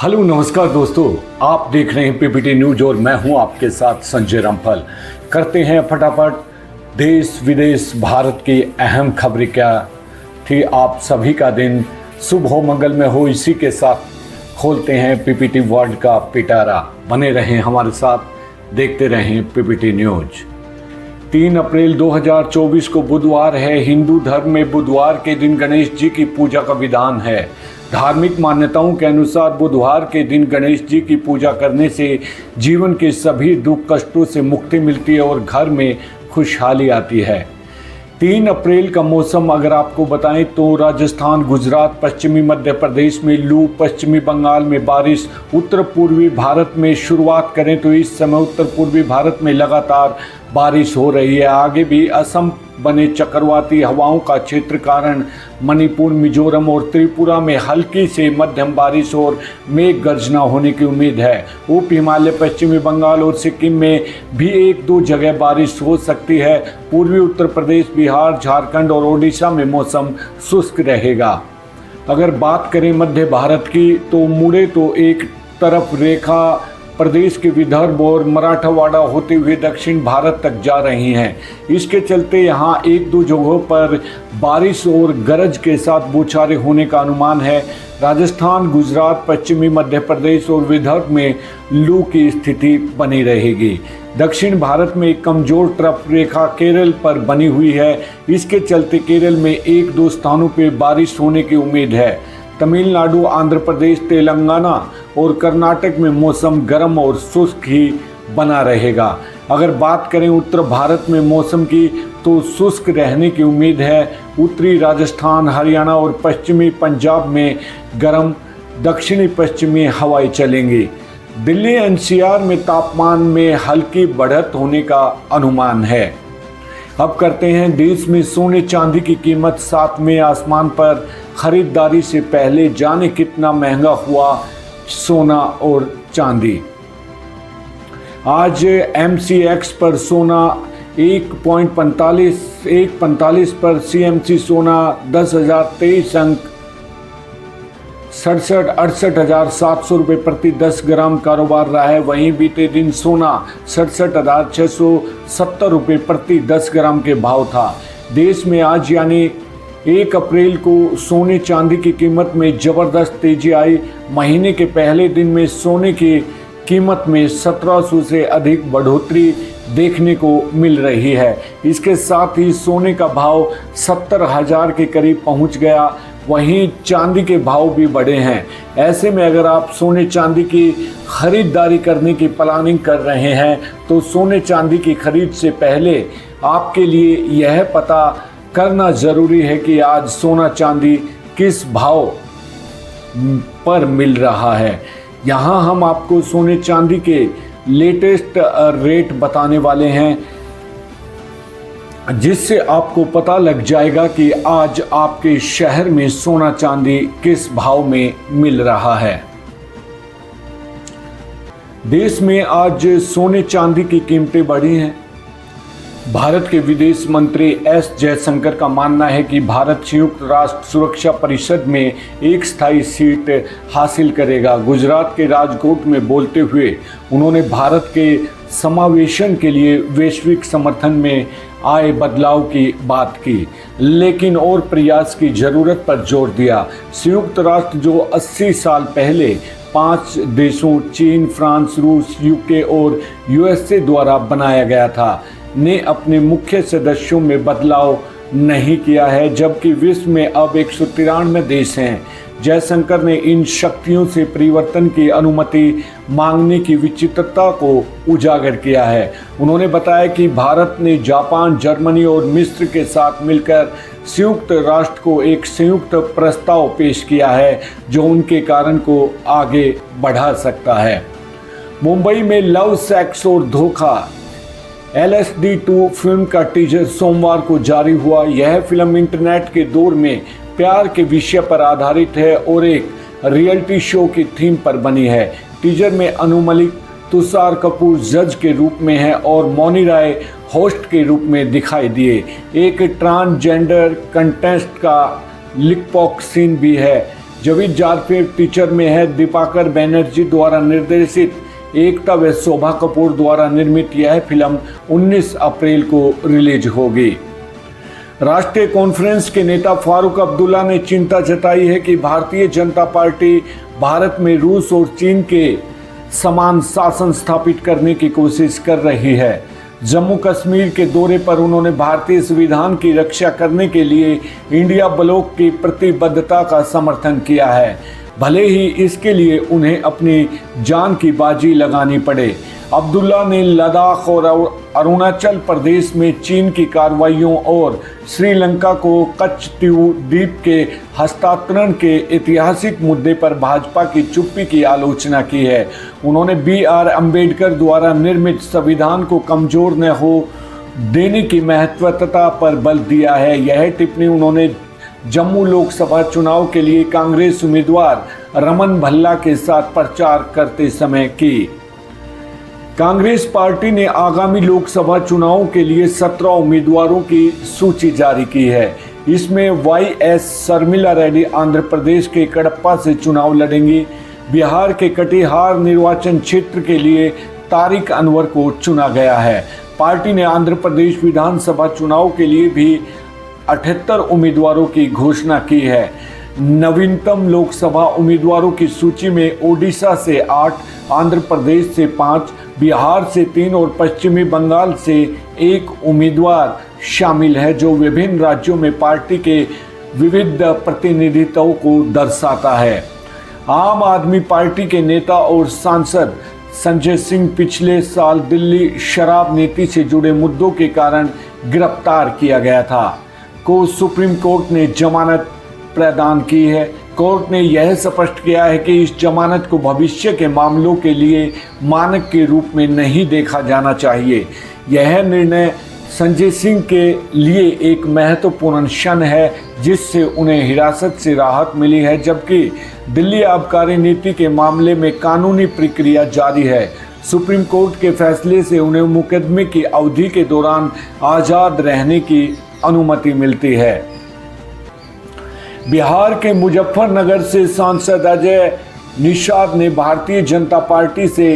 Hello नमस्कार दोस्तों, आप देख रहे हैं पीपीटी न्यूज और मैं हूं आपके साथ संजय रामफल। करते हैं फटाफट देश विदेश भारत की अहम खबरें क्या थी। आप सभी का दिन शुभ हो, मंगलमय हो, इसी के साथ खोलते हैं पीपीटी वर्ल्ड का पिटारा। बने रहें हमारे साथ, देखते रहें पीपीटी न्यूज। 3 अप्रैल 2024 को बुधवार है। हिंदू धर्म में बुधवार के दिन गणेश जी की पूजा का विधान है। धार्मिक मान्यताओं के अनुसार बुधवार के दिन गणेश जी की पूजा करने से जीवन के सभी दुख कष्टों से मुक्ति मिलती है और घर में खुशहाली आती है। 3 अप्रैल का मौसम अगर आपको बताएं तो राजस्थान, गुजरात, पश्चिमी मध्य प्रदेश में लू, पश्चिमी बंगाल में बारिश। उत्तर पूर्वी भारत में शुरुआत करें तो इस समय उत्तर पूर्वी भारत में लगातार बारिश हो रही है। आगे भी असम बने चक्रवाती हवाओं का क्षेत्र कारण मणिपुर, मिजोरम और त्रिपुरा में हल्की से मध्यम बारिश और मेघ गर्जना होने की उम्मीद है। उप हिमालय, पश्चिमी बंगाल और सिक्किम में भी 1-2 जगह बारिश हो सकती है। पूर्वी उत्तर प्रदेश, बिहार, झारखंड और ओडिशा में मौसम शुष्क रहेगा। अगर बात करें मध्य भारत की तो मुड़े तो एक तरफ रेखा प्रदेश के विदर्भ और मराठवाड़ा होते हुए दक्षिण भारत तक जा रही हैं। इसके चलते यहाँ 1-2 जगहों पर बारिश और गरज के साथ बौछारें होने का अनुमान है। राजस्थान, गुजरात, पश्चिमी मध्य प्रदेश और विदर्भ में लू की स्थिति बनी रहेगी। दक्षिण भारत में एक कमजोर ट्रफ रेखा केरल पर बनी हुई है। इसके चलते केरल में 1-2 स्थानों पर बारिश होने की उम्मीद है। तमिलनाडु, आंध्र प्रदेश, तेलंगाना और कर्नाटक में मौसम गर्म और शुष्क ही बना रहेगा। अगर बात करें उत्तर भारत में मौसम की तो शुष्क रहने की उम्मीद है। उत्तरी राजस्थान, हरियाणा और पश्चिमी पंजाब में गर्म दक्षिणी पश्चिमी हवाएं चलेंगी। दिल्ली एनसीआर में तापमान में हल्की बढ़त होने का अनुमान है। अब करते हैं देश में सोने चांदी की कीमत। 7वें आसमान पर खरीदारी से पहले जाने कितना महंगा हुआ सोना और चांदी। आज MCX पर सोना 1.45 पर CMC सोना 10,023 अंक 68,700 रुपये प्रति 10 ग्राम कारोबार रहा है। वहीं बीते दिन सोना 67,670 रुपये प्रति 10 ग्राम के भाव था। देश में आज यानी 1 अप्रैल को सोने चांदी की कीमत में ज़बरदस्त तेजी आई। महीने के पहले दिन में सोने की कीमत में 1700 से अधिक बढ़ोतरी देखने को मिल रही है। इसके साथ ही सोने का भाव 70,000 के करीब पहुंच गया। वहीं चांदी के भाव भी बढ़े हैं। ऐसे में अगर आप सोने चांदी की खरीदारी करने की प्लानिंग कर रहे हैं तो सोने चांदी की खरीद से पहले आपके लिए यह पता करना ज़रूरी है कि आज सोना चांदी किस भाव पर मिल रहा है। यहाँ हम आपको सोने चांदी के लेटेस्ट रेट बताने वाले हैं, जिससे आपको पता लग जाएगा कि आज आपके शहर में सोना चांदी किस भाव में मिल रहा है। देश में आज सोने चांदी की कीमतें बढ़ी हैं। भारत के विदेश मंत्री एस जयशंकर का मानना है कि भारत संयुक्त राष्ट्र सुरक्षा परिषद में एक स्थायी सीट हासिल करेगा। गुजरात के राजकोट में बोलते हुए उन्होंने भारत के समावेशन के लिए वैश्विक समर्थन में आए बदलाव की बात की, लेकिन और प्रयास की जरूरत पर जोर दिया। संयुक्त राष्ट्र जो 80 साल पहले 5 देशों चीन, फ्रांस, रूस, यूके और USA द्वारा बनाया गया था, ने अपने मुख्य सदस्यों में बदलाव नहीं किया है, जबकि विश्व में अब 193 देश हैं। जयशंकर ने इन शक्तियों से परिवर्तन की अनुमति मांगने की विचित्रता को उजागर किया है। उन्होंने बताया कि भारत ने जापान, जर्मनी और मिस्र के साथ मिलकर संयुक्त राष्ट्र को एक संयुक्त प्रस्ताव पेश किया है जो उनके कारण को आगे बढ़ा सकता है। मुंबई में लव, सेक्स और धोखा LSD2 फिल्म का टीजर सोमवार को जारी हुआ। यह फिल्म इंटरनेट के दौर में प्यार के विषय पर आधारित है और एक रियलिटी शो की थीम पर बनी है। टीजर में अनु मलिक, तुषार कपूर जज के रूप में है और मौनी राय होस्ट के रूप में दिखाई दिए। एक ट्रांसजेंडर कंटेस्ट का लिप लॉक सीन भी है जवीद जारफेर टीचर में है। दीपाकर बैनर्जी द्वारा निर्देशित एकता व शोभा कपूर द्वारा निर्मित यह फिल्म 19 अप्रैल को रिलीज होगी। राष्ट्रीय कॉन्फ्रेंस के नेता फारूक अब्दुल्ला ने चिंता जताई है कि भारतीय जनता पार्टी भारत में रूस और चीन के समान शासन स्थापित करने की कोशिश कर रही है। जम्मू कश्मीर के दौरे पर उन्होंने भारतीय संविधान की रक्षा करने के लिए इंडिया ब्लॉक की प्रतिबद्धता का समर्थन किया है, भले ही इसके लिए उन्हें अपनी जान की बाजी लगानी पड़े। अब्दुल्ला ने लद्दाख और अरुणाचल प्रदेश में चीन की कार्रवाइयों और श्रीलंका को कच्छतीव द्वीप के हस्तांतरण के ऐतिहासिक मुद्दे पर भाजपा की चुप्पी की आलोचना की है। उन्होंने BR अम्बेडकर द्वारा निर्मित संविधान को कमजोर न हो देने की महत्वता पर बल दिया है। यह टिप्पणी उन्होंने जम्मू लोकसभा चुनाव के लिए कांग्रेस उम्मीदवार रमन भल्ला के साथ प्रचार करते समय की। कांग्रेस पार्टी ने आगामी लोकसभा चुनाव के लिए 17 उम्मीदवारों की सूची जारी की है। इसमें YS शर्मिला रेड्डी आंध्र प्रदेश के कडप्पा से चुनाव लड़ेंगी। बिहार के कटिहार निर्वाचन क्षेत्र के लिए तारिक अनवर को चुना गया है। पार्टी ने आंध्र प्रदेश विधानसभा चुनाव के लिए भी 78 उम्मीदवारों की घोषणा की है। नवीनतम लोकसभा उम्मीदवारों की सूची में ओडिशा से 8, आंध्र प्रदेश से 5, बिहार से 3 और पश्चिमी बंगाल से 1 उम्मीदवार शामिल है, जो विभिन्न राज्यों में पार्टी के विविध प्रतिनिधित्व को दर्शाता है। आम आदमी पार्टी के नेता और सांसद संजय सिंह पिछले साल दिल्ली शराब नीति से जुड़े मुद्दों के कारण गिरफ्तार किया गया था, को सुप्रीम कोर्ट ने जमानत प्रदान की है। कोर्ट ने यह स्पष्ट किया है कि इस जमानत को भविष्य के मामलों के लिए मानक के रूप में नहीं देखा जाना चाहिए। यह निर्णय संजय सिंह के लिए एक महत्वपूर्ण क्षण है, जिससे उन्हें हिरासत से राहत मिली है, जबकि दिल्ली आबकारी नीति के मामले में कानूनी प्रक्रिया जारी है। सुप्रीम कोर्ट के फैसले से उन्हें मुकदमे की अवधि के दौरान आज़ाद रहने की अनुमति मिलती है। बिहार के मुजफ्फरनगर से सांसद अजय निषाद ने भारतीय जनता पार्टी से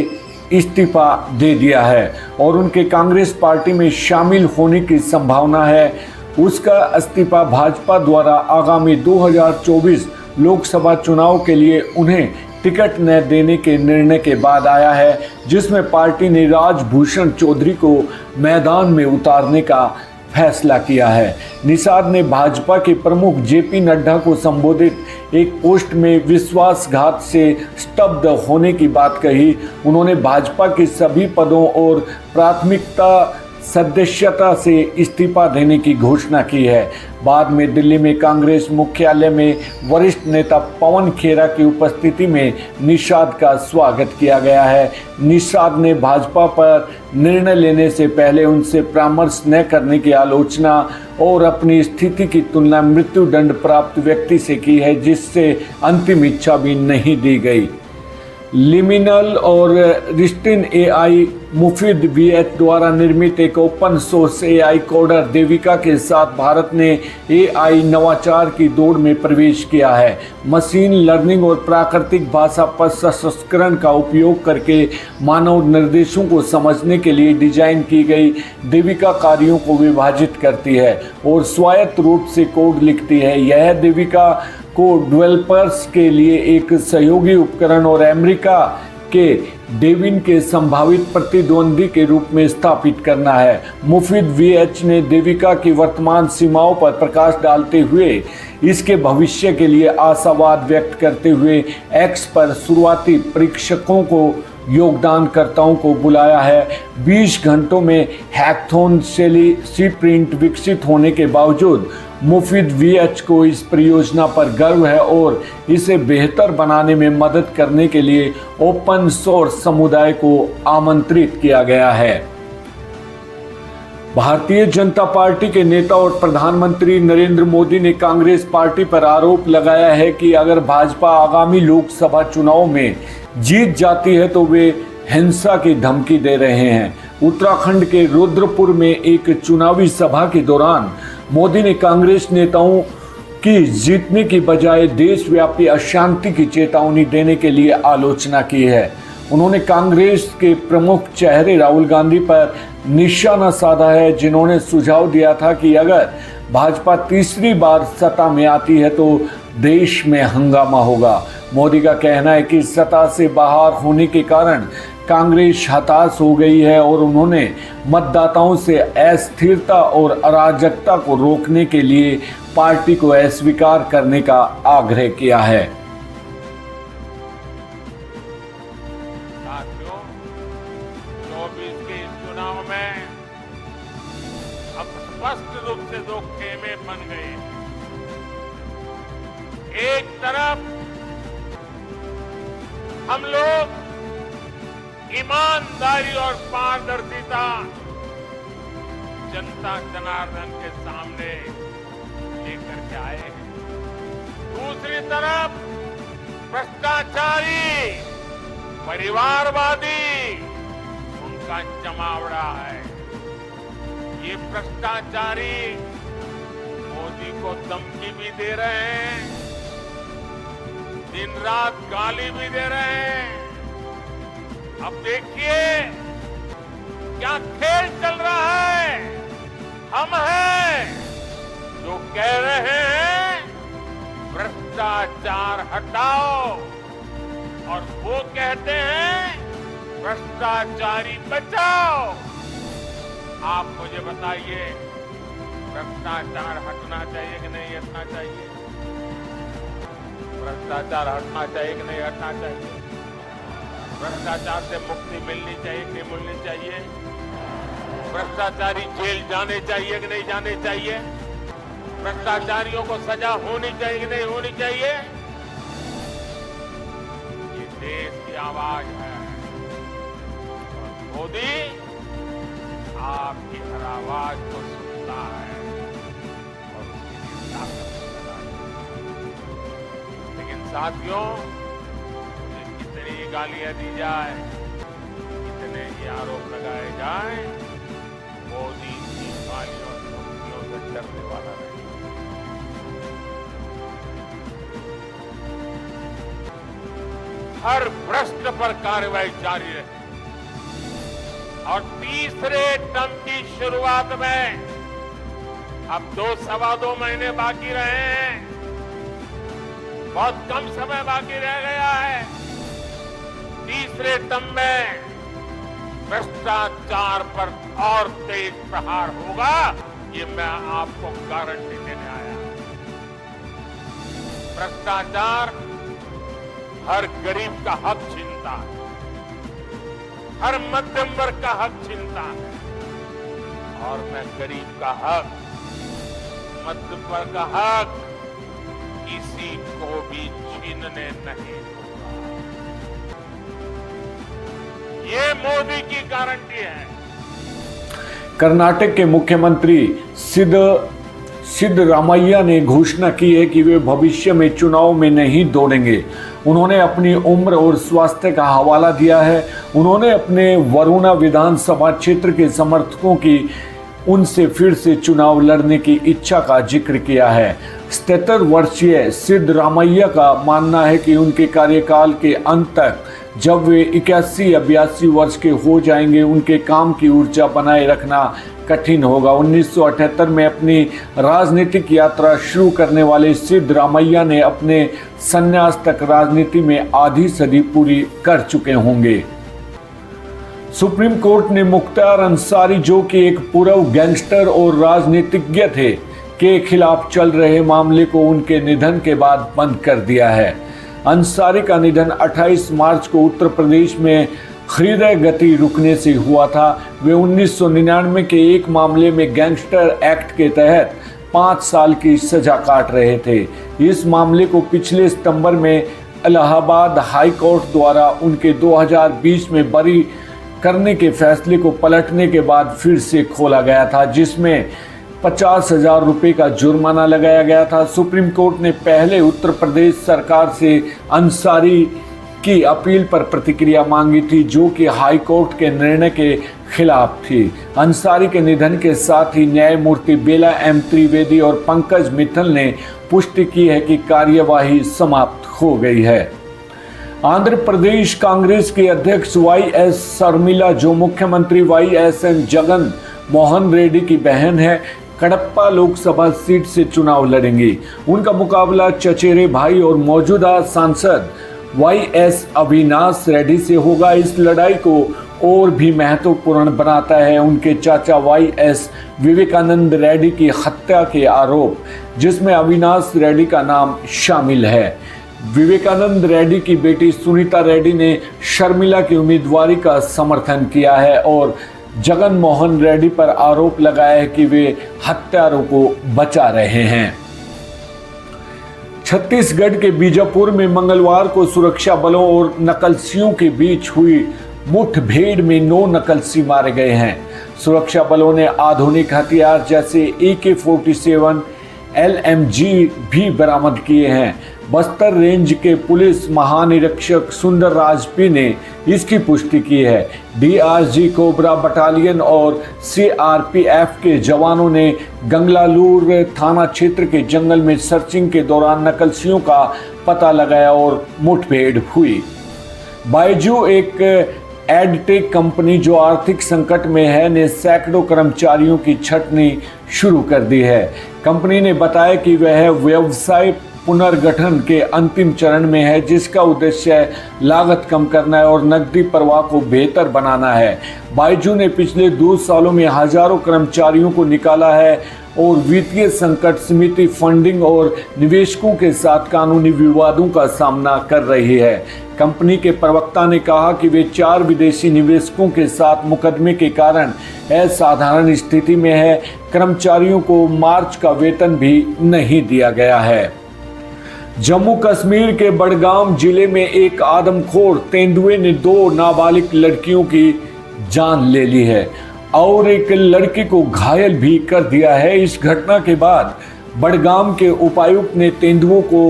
इस्तीफा दे दिया है और उनके कांग्रेस पार्टी में शामिल होने की संभावना है। उसका इस्तीफा भाजपा द्वारा आगामी 2024 लोकसभा चुनाव के लिए उन्हें टिकट न देने के निर्णय के बाद आया है, जिसमें पार्टी ने राजभूषण चौधरी को मैदान में उतारने का फैसला किया है। निषाद ने भाजपा के प्रमुख JP नड्डा को संबोधित एक पोस्ट में विश्वासघात से स्तब्ध होने की बात कही। उन्होंने भाजपा के सभी पदों और प्राथमिकता सदस्यता से इस्तीफा देने की घोषणा की है। बाद में दिल्ली में कांग्रेस मुख्यालय में वरिष्ठ नेता पवन खेरा की उपस्थिति में निषाद का स्वागत किया गया है। निषाद ने भाजपा पर निर्णय लेने से पहले उनसे परामर्श न करने की आलोचना और अपनी स्थिति की तुलना मृत्युदंड प्राप्त व्यक्ति से की है, जिससे अंतिम इच्छा भी नहीं दी गई। लिमिनल और रिस्टिन AI मुफीद VH द्वारा निर्मित एक open source AI coder Devika के साथ भारत ने AI नवाचार की दौड़ में प्रवेश किया है। मशीन लर्निंग और प्राकृतिक भाषा प्रसंस्करण का उपयोग करके मानव निर्देशों को समझने के लिए डिजाइन की गई देविका कार्यों को विभाजित करती है और स्वायत्त रूप से कोड लिखती है। यह देविका को डेवलपर्स के लिए एक सहयोगी उपकरण और अमेरिका के डेविन के संभावित प्रतिद्वंदी के रूप में स्थापित करना है। मुफीद VH ने देविका की वर्तमान सीमाओं पर प्रकाश डालते हुए इसके भविष्य के लिए आशावाद व्यक्त करते हुए X पर शुरुआती परीक्षकों को योगदानकर्ताओं को बुलाया है। 20 घंटों में हैकथॉन सी प्रिंट विकसित होने के बावजूद मुफीद VH को इस परियोजना पर गर्व है और इसे बेहतर बनाने में मदद करने के लिए ओपन सोर्स समुदाय को आमंत्रित किया गया है। भारतीय जनता पार्टी के नेता और प्रधानमंत्री नरेंद्र मोदी ने कांग्रेस पार्टी पर आरोप लगाया है कि अगर भाजपा आगामी लोकसभा चुनाव में जीत जाती है तो वे हिंसा की धमकी दे रहे हैं। उत्तराखंड के रुद्रपुर में एक चुनावी सभा के दौरान मोदी ने कांग्रेस नेताओं की जीतने की बजाय देशव्यापी अशांति की चेतावनी देने के लिए आलोचना की है। उन्होंने कांग्रेस के प्रमुख चेहरे राहुल गांधी पर निशाना साधा है, जिन्होंने सुझाव दिया था कि अगर भाजपा तीसरी बार सत्ता में आती है तो देश में हंगामा होगा। मोदी का कहना है कि सत्ता से बाहर होने के कारण कांग्रेस हताश हो गई है और उन्होंने मतदाताओं से अस्थिरता और अराजकता को रोकने के लिए पार्टी को अस्वीकार करने का आग्रह किया है। साथियों, 24 के इस चुनाव में अब स्पष्ट रूप से दो खेमे बन गए। एक तरफ हम लोग ईमानदारी और पारदर्शिता जनता जनार्दन के सामने लेकर के आए हैं। दूसरी तरफ भ्रष्टाचारी, परिवारवादी उनका जमावड़ा है। ये भ्रष्टाचारी मोदी को धमकी भी दे रहे हैं, दिन रात गाली भी दे रहे हैं। अब देखिए क्या खेल चल रहा है। हम हैं जो कह रहे हैं भ्रष्टाचार हटाओ और वो कहते हैं भ्रष्टाचारी बचाओ। आप मुझे बताइए, भ्रष्टाचार हटना चाहिए कि नहीं हटना चाहिए? भ्रष्टाचार हटना चाहिए कि नहीं हटना चाहिए? भ्रष्टाचार से मुक्ति मिलनी चाहिए कि नहीं मिलनी चाहिए? भ्रष्टाचारी जेल जाने चाहिए कि नहीं जाने चाहिए? भ्रष्टाचारियों को सजा होनी चाहिए कि नहीं होनी चाहिए? ये देश की आवाज है और मोदी आपकी हर आवाज को सुनता है और उसके लिए ताकत लगाता है। लेकिन साथियों, कितनी गालियां दी जाए, कितने ही आरोप लगाए जाए, मोदी की गालियों और धमकियों से डरने वाला नहीं। हर भ्रष्ट पर कार्रवाई जारी रहे और तीसरे टर्म की शुरुआत में अब 2-2.25 महीने बाकी रहे हैं। बहुत कम समय बाकी रह गया है। तीसरे टर्म में भ्रष्टाचार पर और तेज प्रहार होगा, ये मैं आपको गारंटी देने आया। भ्रष्टाचार हर गरीब का हक छीनता है, हर मध्यम वर्ग का हक छीनता है और मैं गरीब का हक, मध्यम वर्ग का हक किसी को भी छीनने नहीं दूंगा। ये मोदी की गारंटी है। कर्नाटक के मुख्यमंत्री सिद्धरामैया ने घोषणा की है कि वे भविष्य में चुनाव में नहीं दौड़ेंगे। उन्होंने अपनी उम्र और स्वास्थ्य का हवाला दिया है। उन्होंने अपने वरुणा विधानसभा क्षेत्र के समर्थकों की उनसे फिर से चुनाव लड़ने की इच्छा का जिक्र किया है। 77 वर्षीय सिद्धरामैया का मानना है कि उनके कार्यकाल के अंत तक जब वे 81 या 82 वर्ष के हो जाएंगे, उनके काम की ऊर्जा बनाए रखना कठिन होगा। 1978 में अपनी राजनीतिक यात्रा शुरू करने वाले सिद्धरामैया ने अपने संन्यास तक राजनीति में आधी सदी पूरी कर चुके होंगे। सुप्रीम कोर्ट ने मुख्तार अंसारी, जो कि एक पूर्व गैंगस्टर और राजनीतिज्ञ थे, के खिलाफ चल रहे मामले को उनके निधन के बाद बंद कर दिया है। अंसारी का निधन 28 मार्च को उत्तर प्रदेश में हृदय गति रुकने से हुआ था। वे 1999 के एक मामले में गैंगस्टर एक्ट के तहत 5 साल की सजा काट रहे थे। इस मामले को पिछले सितंबर में इलाहाबाद हाई कोर्ट द्वारा उनके 2020 में बरी करने के फैसले को पलटने के बाद फिर से खोला गया था, जिसमें 50,000 रुपये का जुर्माना लगाया गया था। सुप्रीम कोर्ट ने पहले उत्तर प्रदेश सरकार से अंसारी की अपील पर प्रतिक्रिया मांगी थी, जो कि हाई कोर्ट के निर्णय के खिलाफ थी। अंसारी के निधन के साथ ही न्यायमूर्ति बेला एम त्रिवेदी और पंकज मित्तल ने पुष्टि की है कि कार्यवाही समाप्त हो गई है। आंध्र प्रदेश कांग्रेस के अध्यक्ष वाई.एस. शर्मिला, जो मुख्यमंत्री वाई.एस.एन. जगन मोहन रेड्डी की बहन है, कडप्पा लोकसभा सीट से चुनाव लड़ेंगी। उनका मुकाबला चचेरे भाई और मौजूदा सांसद वाई.एस. अविनाश रेड्डी से होगा। इस लड़ाई को और भी महत्वपूर्ण बनाता है उनके चाचा वाई.एस. विवेकानंद रेड्डी की हत्या के आरोप, जिसमें अविनाश रेड्डी का नाम शामिल है। विवेकानंद रेड्डी की बेटी सुनीता रेड्डी ने शर्मिला की उम्मीदवारी का समर्थन किया है और जगन मोहन रेड्डी पर आरोप लगाया है कि वे हत्यारों को बचा रहे हैं। छत्तीसगढ़ के बीजापुर में मंगलवार को सुरक्षा बलों और नक्सलियों के बीच हुई मुठभेड़ में 9 नक्सली मारे गए हैं। सुरक्षा बलों ने आधुनिक हथियार जैसे AK-47 LMG भी बरामद किए हैं। बस्तर रेंज के पुलिस महानिरीक्षक सुंदर राज पी ने इसकी पुष्टि की है। DRG कोबरा बटालियन और CRPF के जवानों ने गंगलालूर थाना क्षेत्र के जंगल में सर्चिंग के दौरान नक्सलियों का पता लगाया और मुठभेड़ हुई। बायजू, एक एडटेक कंपनी जो आर्थिक संकट में है, ने सैकड़ों कर्मचारियों की छंटनी शुरू कर दी है। कंपनी ने बताया कि वह व्यवसाय पुनर्गठन के अंतिम चरण में है, जिसका उद्देश्य लागत कम करना है और नकदी प्रवाह को बेहतर बनाना है। बायजू ने पिछले 2 सालों में हजारों कर्मचारियों को निकाला है और वित्तीय संकट, समिति फंडिंग और निवेशकों के साथ कानूनी विवादों का सामना कर रही है। कंपनी के प्रवक्ता ने कहा कि वे 4 विदेशी निवेशकों के साथ मुकदमे के कारण असाधारण स्थिति में है। कर्मचारियों को मार्च का वेतन भी नहीं दिया गया है। जम्मू कश्मीर के बडगाम जिले में एक आदमखोर तेंदुए ने 2 नाबालिग लड़कियों की जान ले ली है और एक लड़की को घायल भी कर दिया है। इस घटना के बाद बडगाम के उपायुक्त ने तेंदुओं को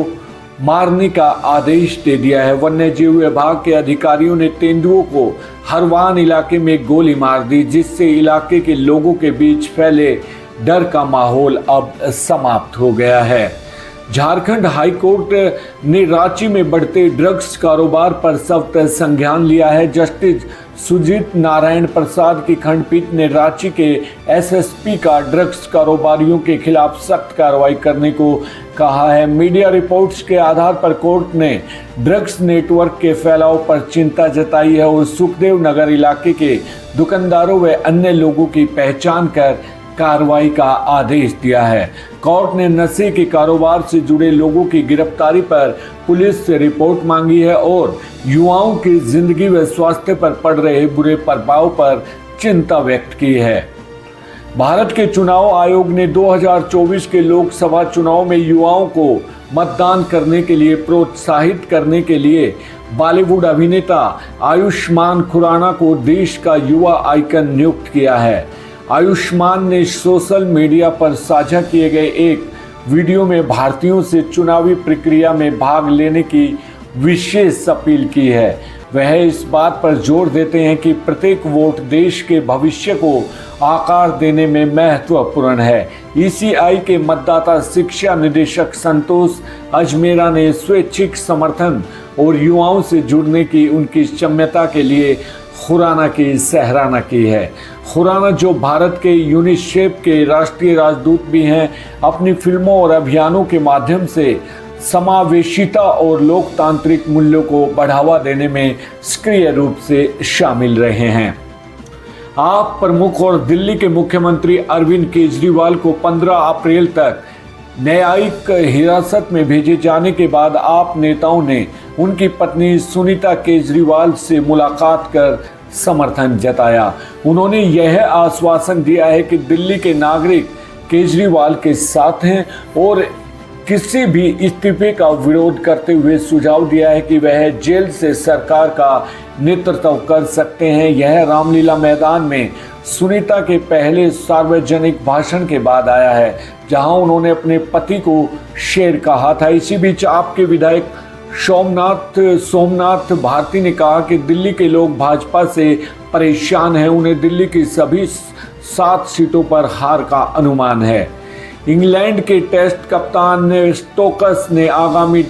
मारने का आदेश दे दिया है। वन्यजीव विभाग के अधिकारियों ने तेंदुओं को हरवान इलाके में गोली मार दी, जिससे इलाके के लोगों के बीच फैले डर का माहौल अब समाप्त हो गया है। झारखंड हाईकोर्ट ने रांची में बढ़ते ड्रग्स कारोबार पर सख्त संज्ञान लिया है। जस्टिस सुजीत नारायण प्रसाद की खंडपीठ ने रांची के SSP का ड्रग्स कारोबारियों के खिलाफ सख्त कार्रवाई करने को कहा है। मीडिया रिपोर्ट्स के आधार पर कोर्ट ने ड्रग्स नेटवर्क के फैलाव पर चिंता जताई है और सुखदेव नगर इलाके के दुकानदारों व अन्य लोगों की पहचान कर कार्रवाई का आदेश दिया है। कोर्ट ने नशे के कारोबार से जुड़े लोगों की गिरफ्तारी पर पुलिस से रिपोर्ट मांगी है और युवाओं की जिंदगी व स्वास्थ्य पर पड़ रहे बुरे प्रभाव पर चिंता व्यक्त की है। भारत के चुनाव आयोग ने 2024 के लोकसभा चुनाव में युवाओं को मतदान करने के लिए प्रोत्साहित करने के लिए बॉलीवुड अभिनेता आयुष्मान खुराना को देश का युवा आइकन नियुक्त किया है। आयुष्मान ने सोशल मीडिया पर साझा किए गए एक वीडियो में भारतीयों से चुनावी प्रक्रिया में भाग लेने की विशेष अपील की है। वह इस बात पर जोर देते हैं कि प्रत्येक वोट देश के भविष्य को आकार देने में महत्वपूर्ण है। ECI के मतदाता शिक्षा निदेशक संतोष अजमेरा ने स्वैच्छिक समर्थन और युवाओं से जुड़ने की उनकी क्षमता के लिए खुराना की सराहना की है। खुराना, जो भारत के यूनिसेफ के राष्ट्रीय राजदूत भी हैं, अपनी फिल्मों और अभियानों के माध्यम से समावेशिता और लोकतांत्रिक मूल्यों को बढ़ावा देने में सक्रिय रूप से शामिल रहे हैं। आप प्रमुख और दिल्ली के मुख्यमंत्री अरविंद केजरीवाल को 15 अप्रैल तक न्यायिक हिरासत में भेजे जाने के बाद आप नेताओं ने उनकी पत्नी सुनीता केजरीवाल से मुलाकात कर समर्थन जताया। उन्होंने यह आश्वासन दिया है कि दिल्ली के नागरिक केजरीवाल के साथ हैं और किसी भी इस्तीफे का विरोध करते हुए सुझाव दिया है कि वह जेल से सरकार का नेतृत्व कर सकते हैं। यह रामलीला मैदान में सुनीता के पहले सार्वजनिक भाषण के बाद आया है, जहां उन्होंने अपने पति को शेर कहा था। इसी बीच आपके विधायक सोमनाथ भारती ने कहा कि दिल्ली के लोग भाजपा से परेशान हैं। उन्हें दिल्ली की सभी 7 सीटों पर हार का अनुमान है। इंग्लैंड के टेस्ट कप्तान ने स्टोक्स ने आगामी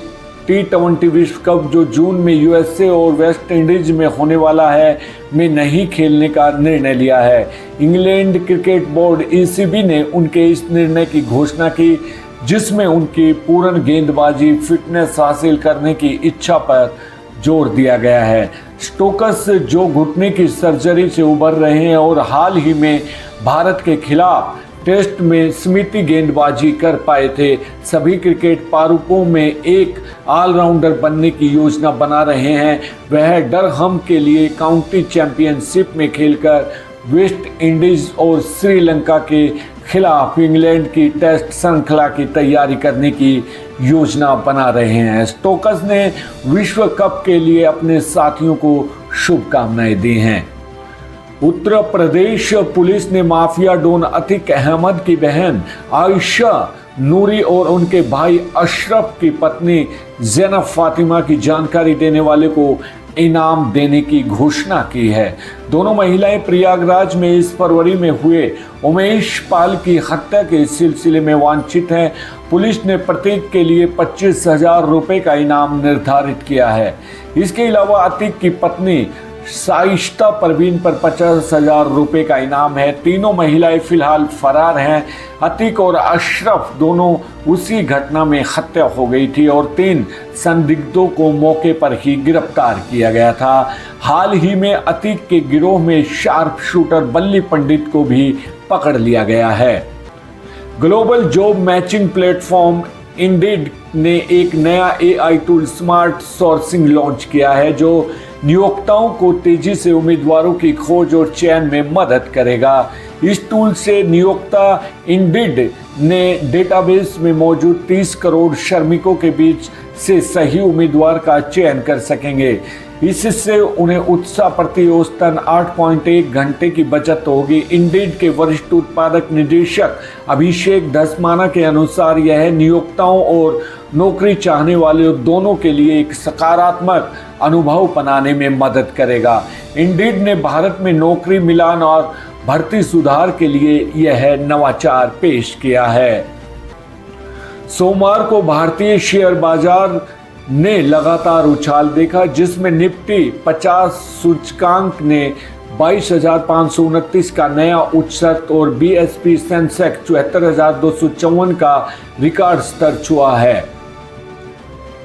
T20 विश्व कप जो जून में यूएसए और वेस्ट इंडीज में होने वाला है में नहीं खेलने का निर्णय लिया है। इंग्लैंड क्रिकेट बोर्ड ECB ने उनके इस निर्णय की घोषणा की, जिसमें उनकी पूर्ण गेंदबाजी फिटनेस हासिल करने की इच्छा पर जोर दिया गया है। स्टोक्स जो घुटने की सर्जरी से उबर रहे हैं और हाल ही में भारत के खिलाफ टेस्ट में सीमित गेंदबाजी कर पाए थे, सभी क्रिकेट पारुकों में एक ऑलराउंडर बनने की योजना बना रहे हैं। वह डरहम के लिए काउंटी चैंपियनशिप में खेलकर वेस्ट इंडीज और श्रीलंका के खिलाफ इंग्लैंड की टेस्ट श्रृंखला की तैयारी करने की योजना बना रहे हैं। स्टोक्स ने विश्व कप के लिए अपने साथियों को शुभकामनाएं दी हैं। उत्तर प्रदेश पुलिस ने माफिया डॉन अतीक अहमद की बहन आयशा नूरी और उनके भाई अशरफ की पत्नी ज़ैनब फातिमा की जानकारी देने वाले को इनाम देने की घोषणा की है। दोनों महिलाएं प्रयागराज में इस फरवरी में हुए उमेश पाल की हत्या के सिलसिले में वांछित हैं। पुलिस ने प्रत्येक के लिए 25,000 रुपये का इनाम निर्धारित किया है। इसके अलावा अतीक की पत्नी साइश्ता परवीन पर 50,000 रुपये का इनाम है। तीनों महिलाएं फिलहाल फरार हैं। अतीक और अशरफ दोनों उसी घटना में हत्या हो गई थी और 3 संदिग्धों को मौके पर ही गिरफ्तार किया गया था। हाल ही में अतीक के गिरोह में शार्प शूटर बल्ली पंडित को भी पकड़ लिया गया है। Global job matching platform Indeed ने एक नया AI tool smart sourcing launch किया है, जो नियोक्ताओं को तेजी से उम्मीदवारों की खोज और चयन में मदद करेगा। इस टूल से नियोक्ता इंडीड ने डेटाबेस में मौजूद 30 करोड़ श्रमिकों के बीच से सही उम्मीदवार का चयन कर सकेंगे। इससे उन्हें उत्साह प्रति औसतन 8.1 घंटे की बचत होगी। इंडीड के वरिष्ठ उत्पादक निदेशक अभिषेक धसमाना के अनुसार यह नियोक्ताओं और नौकरी चाहने वाले दोनों के लिए एक सकारात्मक अनुभव बनाने में मदद करेगा। इंडीड ने भारत में नौकरी मिलान और भर्ती सुधार के लिए यह नवाचार पेश किया है। सोमवार को भारतीय शेयर बाजार ने लगातार उछाल देखा, जिसमें निफ्टी 50 सूचकांक ने 22,529 का नया उच्च स्तर और BSP सेंसेक्स 74,254 का रिकॉर्ड स्तर छुआ है।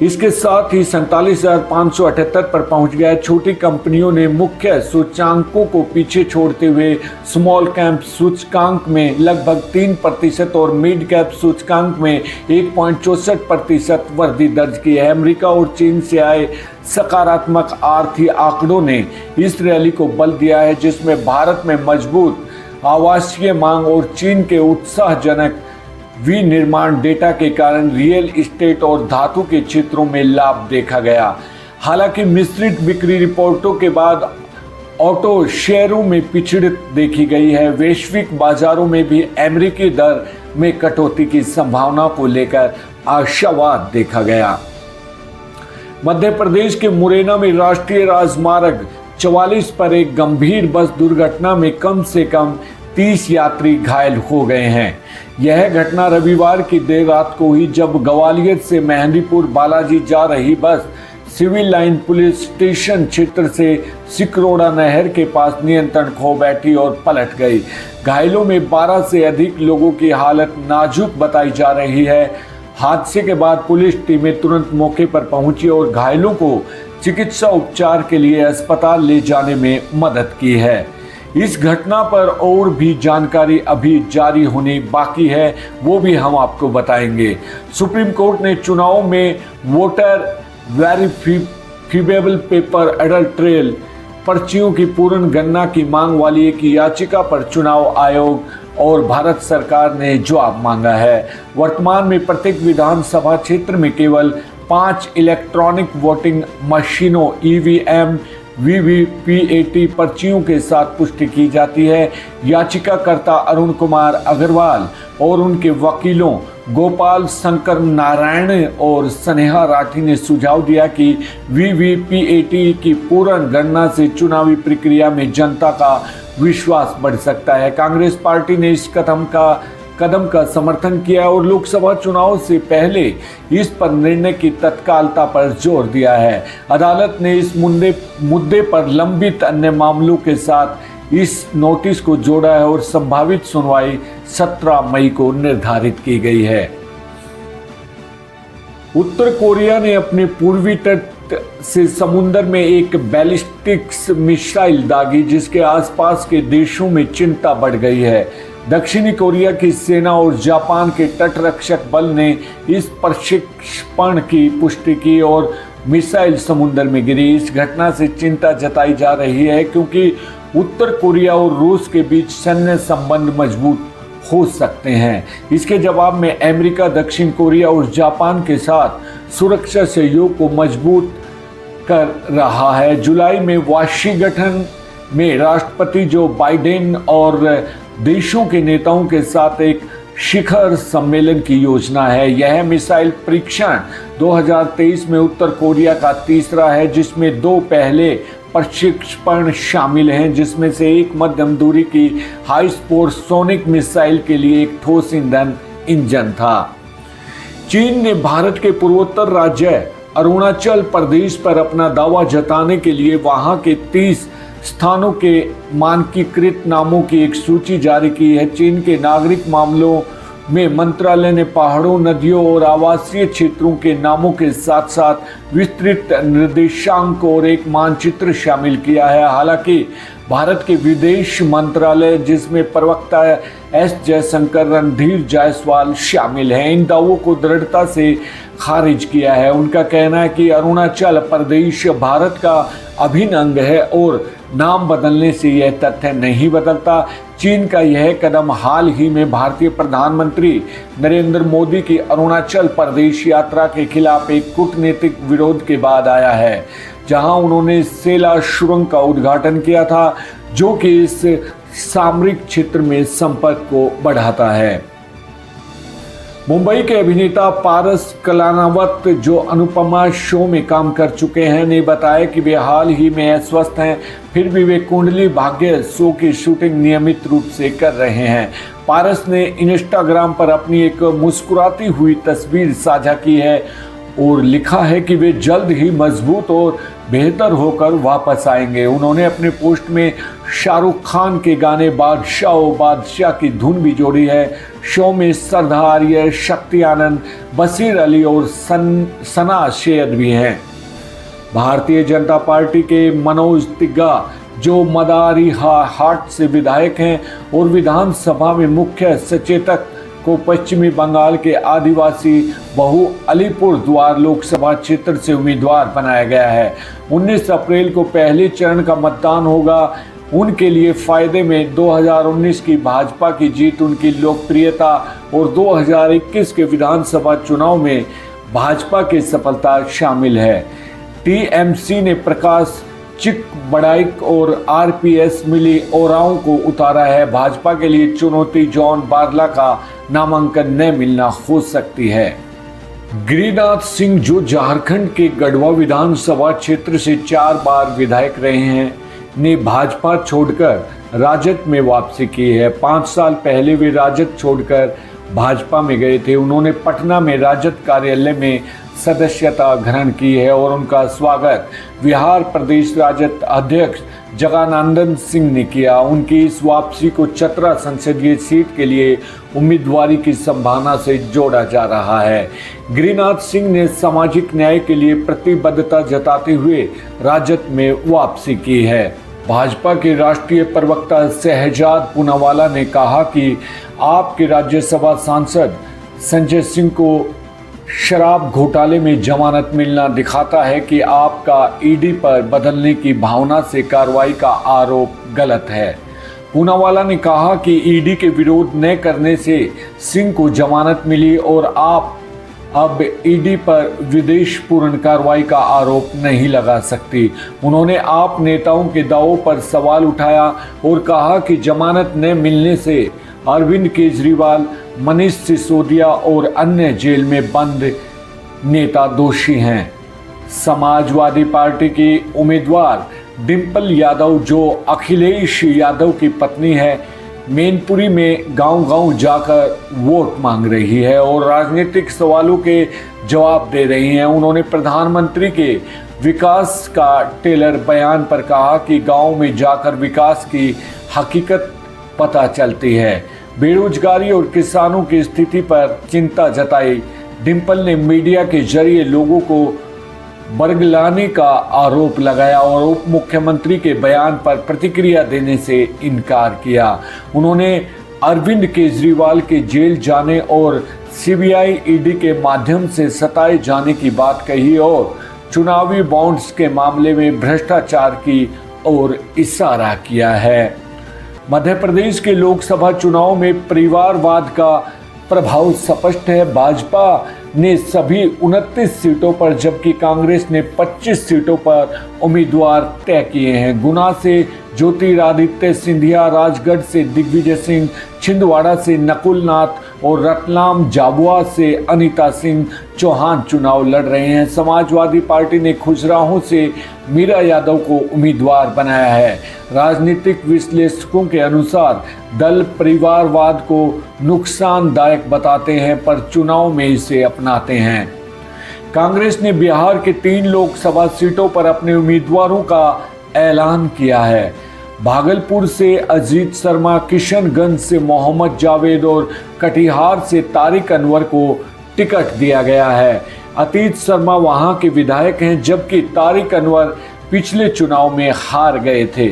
इसके साथ ही 47,578 पर पहुंच गया। छोटी कंपनियों ने मुख्य सूचकांकों को पीछे छोड़ते हुए स्मॉल कैप सूचकांक में लगभग 3% और मिड कैप सूचकांक में 1.64% वृद्धि दर्ज की है। अमेरिका और चीन से आए सकारात्मक आर्थिक आंकड़ों ने इस रैली को बल दिया है, जिसमें भारत में मजबूत आवासीय मांग और चीन के उत्साहजनक विनिर्माण डेटा के कारण रियल एस्टेट और धातु के क्षेत्रों में लाभ देखा गया। हालांकि मिश्रित बिक्री रिपोर्टों के बाद ऑटो शेयरों में पिछड़त देखी गई है। वैश्विक बाजारों में भी अमेरिकी दर में कटौती की संभावना को लेकर आशावाद देखा गया। मध्य प्रदेश के मुरैना में राष्ट्रीय राजमार्ग 44 पर एक गंभीर बस दुर्घटना में कम से कम 30 यात्री घायल हो गए हैं। यह घटना रविवार की देर रात को हुई, जब ग्वालियर से मेहंदीपुर बालाजी जा रही बस सिविल लाइन पुलिस स्टेशन क्षेत्र से सिकरोड़ा नहर के पास नियंत्रण खो बैठी और पलट गई। घायलों में 12 से अधिक लोगों की हालत नाजुक बताई जा रही है। हादसे के बाद पुलिस टीमें तुरंत मौके पर पहुंची और घायलों को चिकित्सा उपचार के लिए अस्पताल ले जाने में मदद की है। इस घटना पर और भी जानकारी अभी जारी होनी बाकी है, वो भी हम आपको बताएंगे। सुप्रीम कोर्ट ने चुनाव में वोटर वेरिफिकेबल पेपर एडल्ट्रेल पर्चियों की पूर्ण गणना की मांग वाली एक याचिका पर चुनाव आयोग और भारत सरकार ने जवाब मांगा है। वर्तमान में प्रत्येक विधानसभा क्षेत्र में केवल 5 इलेक्ट्रॉनिक वोटिंग मशीनों EVM VVPAT पर्चियों के साथ पुष्टि की जाती है। याचिकाकर्ता अरुण कुमार अग्रवाल और उनके वकीलों गोपाल शंकर नारायण और स्नेहा राठी ने सुझाव दिया कि VVPAT की पूर्ण गणना से चुनावी प्रक्रिया में जनता का विश्वास बढ़ सकता है। कांग्रेस पार्टी ने इस कदम का कदम का समर्थन किया और लोकसभा चुनाव से पहले इस पर निर्णय की तत्कालता पर जोर दिया है। अदालत ने इस मुद्दे पर लंबित अन्य मामलों के साथ इस नोटिस को जोड़ा है और संभावित सुनवाई 17 मई को निर्धारित की गई है। उत्तर कोरिया ने अपने पूर्वी तट से समुद्र में एक बैलिस्टिक्स मिसाइल दागी, जिसके आसपास के देशों में चिंता बढ़ गई है। दक्षिणी कोरिया की सेना और जापान के तटरक्षक बल ने इस प्रक्षेपण की पुष्टि की और मिसाइल समुद्र में गिरी। इस घटना से चिंता जताई जा रही है क्योंकि उत्तर कोरिया और रूस के बीच सैन्य संबंध मजबूत हो सकते हैं। इसके जवाब में अमेरिका दक्षिण कोरिया और जापान के साथ सुरक्षा सहयोग को मजबूत कर रहा है। जुलाई में वाशिंगटन में राष्ट्रपति जो बाइडेन और देशों के नेताओं के साथ एक शिखर सम्मेलन की योजना है। यह मिसाइल परीक्षण 2023 में उत्तर कोरिया का तीसरा है, जिसमें 2 पहले प्रक्षेपण शामिल हैं, जिसमें से एक मध्यम दूरी की हाइपरसोनिक मिसाइल के लिए एक ठोस ईंधन इंजन था। चीन ने भारत के पूर्वोत्तर राज्य अरुणाचल प्रदेश पर अपना दावा जताने के लिए वहां के 30 स्थानों के मानकीकृत नामों की एक सूची जारी की है। चीन के नागरिक मामलों में मंत्रालय ने पहाड़ों, नदियों और आवासीय क्षेत्रों के नामों के साथ साथ विस्तृत निर्देशांक और एक मानचित्र शामिल किया है। हालांकि भारत के विदेश मंत्रालय, जिसमें प्रवक्ता एस जयशंकर, रणधीर जायसवाल शामिल हैं, इन दावों को दृढ़ता से खारिज किया है। उनका कहना है कि अरुणाचल प्रदेश भारत का अभिन्न अंग है और नाम बदलने से यह तथ्य नहीं बदलता। चीन का यह कदम हाल ही में भारतीय प्रधानमंत्री नरेंद्र मोदी की अरुणाचल प्रदेश यात्रा के खिलाफ एक कूटनीतिक विरोध के बाद आया है, जहां उन्होंने सेला सुरंग का उद्घाटन किया था, जो कि इस सामरिक क्षेत्र में संपर्क को बढ़ाता है। मुंबई के अभिनेता पारस कलानावत, जो अनुपमा शो में काम कर चुके हैं, ने बताया कि वे हाल ही में अस्वस्थ हैं, फिर भी वे कुंडली भाग्य शो की शूटिंग नियमित रूप से कर रहे हैं। पारस ने इंस्टाग्राम पर अपनी एक मुस्कुराती हुई तस्वीर साझा की है और लिखा है कि वे जल्द ही मजबूत और बेहतर होकर वापस आएंगे। उन्होंने अपने पोस्ट में शाहरुख खान के गाने बादशाह ओ बादशाह की धुन भी जोड़ी है। शो में श्रद्धा आर्य, शक्ति आनंद, बशीर अली और सना शेयद भी हैं। भारतीय जनता पार्टी के मनोज तिग्गा, जो मदारीहाट से विधायक हैं और विधानसभा में मुख्य सचेतक को पश्चिमी बंगाल के आदिवासी बहु अलीपुर द्वार लोकसभा क्षेत्र से उम्मीदवार बनाया गया है। 19 अप्रैल को पहले चरण का मतदान होगा। उनके लिए फायदे में 2019 की भाजपा की जीत, उनकी लोकप्रियता और 2021 के विधानसभा चुनाव में भाजपा की सफलता शामिल है। टीएमसी ने प्रकाश चिकबड़ाइक और आरपीएस मिली ओरांव को उतारा है। भाजपा के लिए चुनौती जॉन बारला का नामांकन न मिलना हो सकती है। गिरिनाथ सिंह, जो झारखंड के गढ़वा विधानसभा क्षेत्र से 4 बार विधायक रहे हैं, ने भाजपा छोड़कर राजद में वापसी की है। 5 साल पहले वे राजद छोड़कर भाजपा में गए थे। उन्होंने पटना में राजद कार्यालय में सदस्यता ग्रहण की है और उनका स्वागत बिहार प्रदेश राजद अध्यक्ष जगानंदन सिंह ने किया। उनकी इस वापसी को चतरा संसदीय सीट के लिए उम्मीदवारी की संभावना से जोड़ा जा रहा है। गिरिनाथ सिंह ने सामाजिक न्याय के लिए प्रतिबद्धता जताते हुए राजद में वापसी की है। भाजपा के राष्ट्रीय प्रवक्ता शहजाद पूनावाला ने कहा कि आपके राज्यसभा सांसद संजय सिंह को शराब घोटाले में जमानत मिलना दिखाता है कि आपका ईडी पर बदलने की भावना से कार्रवाई का आरोप गलत है। पूनावाला ने कहा कि ईडी के विरोध न करने से सिंह को जमानत मिली और आप अब ईडी पर विदेश पूर्ण कार्रवाई का आरोप नहीं लगा सकती। उन्होंने आप नेताओं के दावों पर सवाल उठाया और कहा कि जमानत न मिलने से अरविंद केजरीवाल, मनीष सिसोदिया और अन्य जेल में बंद नेता दोषी हैं। समाजवादी पार्टी की उम्मीदवार डिंपल यादव, जो अखिलेश यादव की पत्नी है, मैनपुरी में गांव-गांव जाकर वोट मांग रही है और राजनीतिक सवालों के जवाब दे रही हैं। उन्होंने प्रधानमंत्री के विकास का टेलर बयान पर कहा कि गांव में जाकर विकास की हकीकत पता चलती है। बेरोजगारी और किसानों की स्थिति पर चिंता जताई। डिंपल ने मीडिया के जरिए लोगों को बरगलाने का आरोप लगाया और उप मुख्यमंत्री के बयान पर प्रतिक्रिया देने से इनकार किया। उन्होंने अरविंद केजरीवाल के जेल जाने और सीबीआई ईडी के माध्यम से सताए जाने की बात कही और चुनावी बॉन्ड्स के मामले में भ्रष्टाचार की ओर इशारा किया है। मध्य प्रदेश के लोकसभा चुनाव में परिवारवाद का प्रभाव स्पष्ट है। भाजपा ने सभी 29 सीटों पर जबकि कांग्रेस ने 25 सीटों पर उम्मीदवार तय किए हैं। गुना से ज्योतिरादित्य सिंधिया, राजगढ़ से दिग्विजय सिंह, छिंदवाड़ा से नकुल नाथ और रतलाम झाबुआ से अनीता सिंह चौहान चुनाव लड़ रहे हैं। समाजवादी पार्टी ने खुजराहों से मीरा यादव को उम्मीदवार बनाया है। राजनीतिक विश्लेषकों के अनुसार दल परिवारवाद को नुकसानदायक बताते हैं पर चुनाव में इसे अपनाते हैं। कांग्रेस ने बिहार के 3 लोकसभा सीटों पर अपने उम्मीदवारों का ऐलान किया है। भागलपुर से अजीत शर्मा, किशनगंज से मोहम्मद जावेद और कटिहार से तारिक अनवर को टिकट दिया गया है। अतीत शर्मा वहां के विधायक हैं जबकि तारिक अनवर पिछले चुनाव में हार गए थे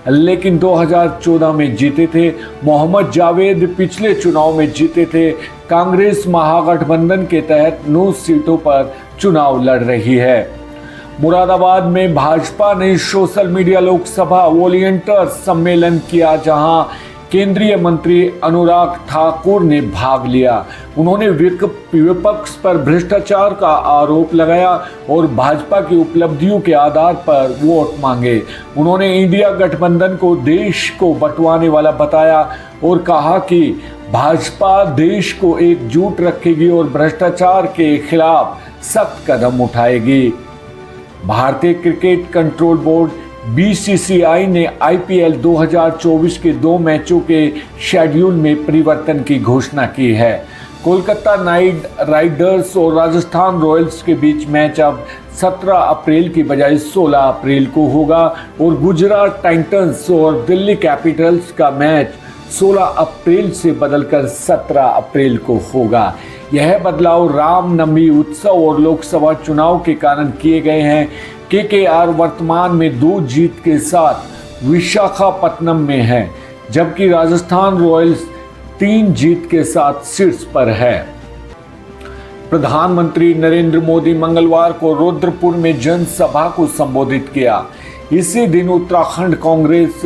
लेकिन 2014 में जीते थे। मोहम्मद जावेद पिछले चुनाव में जीते थे। कांग्रेस महागठबंधन के तहत 9 सीटों पर चुनाव लड़ रही है। मुरादाबाद में भाजपा ने सोशल मीडिया लोकसभा वॉलंटियर्स सम्मेलन किया जहां केंद्रीय मंत्री अनुराग ठाकुर ने भाग लिया। उन्होंने विपक्ष पर भ्रष्टाचार का आरोप लगाया और भाजपा की उपलब्धियों के आधार पर वोट मांगे। उन्होंने इंडिया गठबंधन को देश को बंटवाने वाला बताया और कहा कि भाजपा देश को एकजुट रखेगी और भ्रष्टाचार के खिलाफ सख्त कदम उठाएगी। भारतीय क्रिकेट कंट्रोल बोर्ड बीसीसीआई ने आईपीएल 2024 के 2 मैचों के शेड्यूल में परिवर्तन की घोषणा की है। कोलकाता नाइट राइडर्स और राजस्थान रॉयल्स के बीच मैच अब 17 अप्रैल की बजाय 16 अप्रैल को होगा और गुजरात टाइटंस और दिल्ली कैपिटल्स का मैच 16 अप्रैल से बदलकर 17 अप्रैल को होगा। यह बदलाव रामनवमी उत्सव और लोकसभा चुनाव के कारण किए गए हैं। केकेआर वर्तमान में 2 जीत के साथ विशाखापट्टनम में है जबकि राजस्थान रॉयल्स 3 जीत के साथ शीर्ष पर है। प्रधानमंत्री नरेंद्र मोदी मंगलवार को रुद्रपुर में जनसभा को संबोधित किया। इसी दिन उत्तराखंड कांग्रेस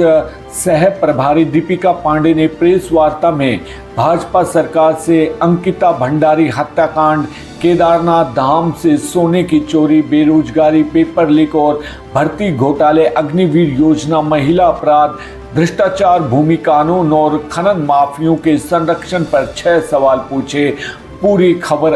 सह प्रभारी दीपिका पांडे ने प्रेस वार्ता में भाजपा सरकार से अंकिता भंडारी हत्याकांड, केदारनाथ धाम से सोने की चोरी, बेरोजगारी, पेपर लीक और भर्ती घोटाले, अग्निवीर योजना, महिला अपराध, भ्रष्टाचार, भूमि कानून और खनन माफियों के संरक्षण पर 6 सवाल पूछे। पूरी खबर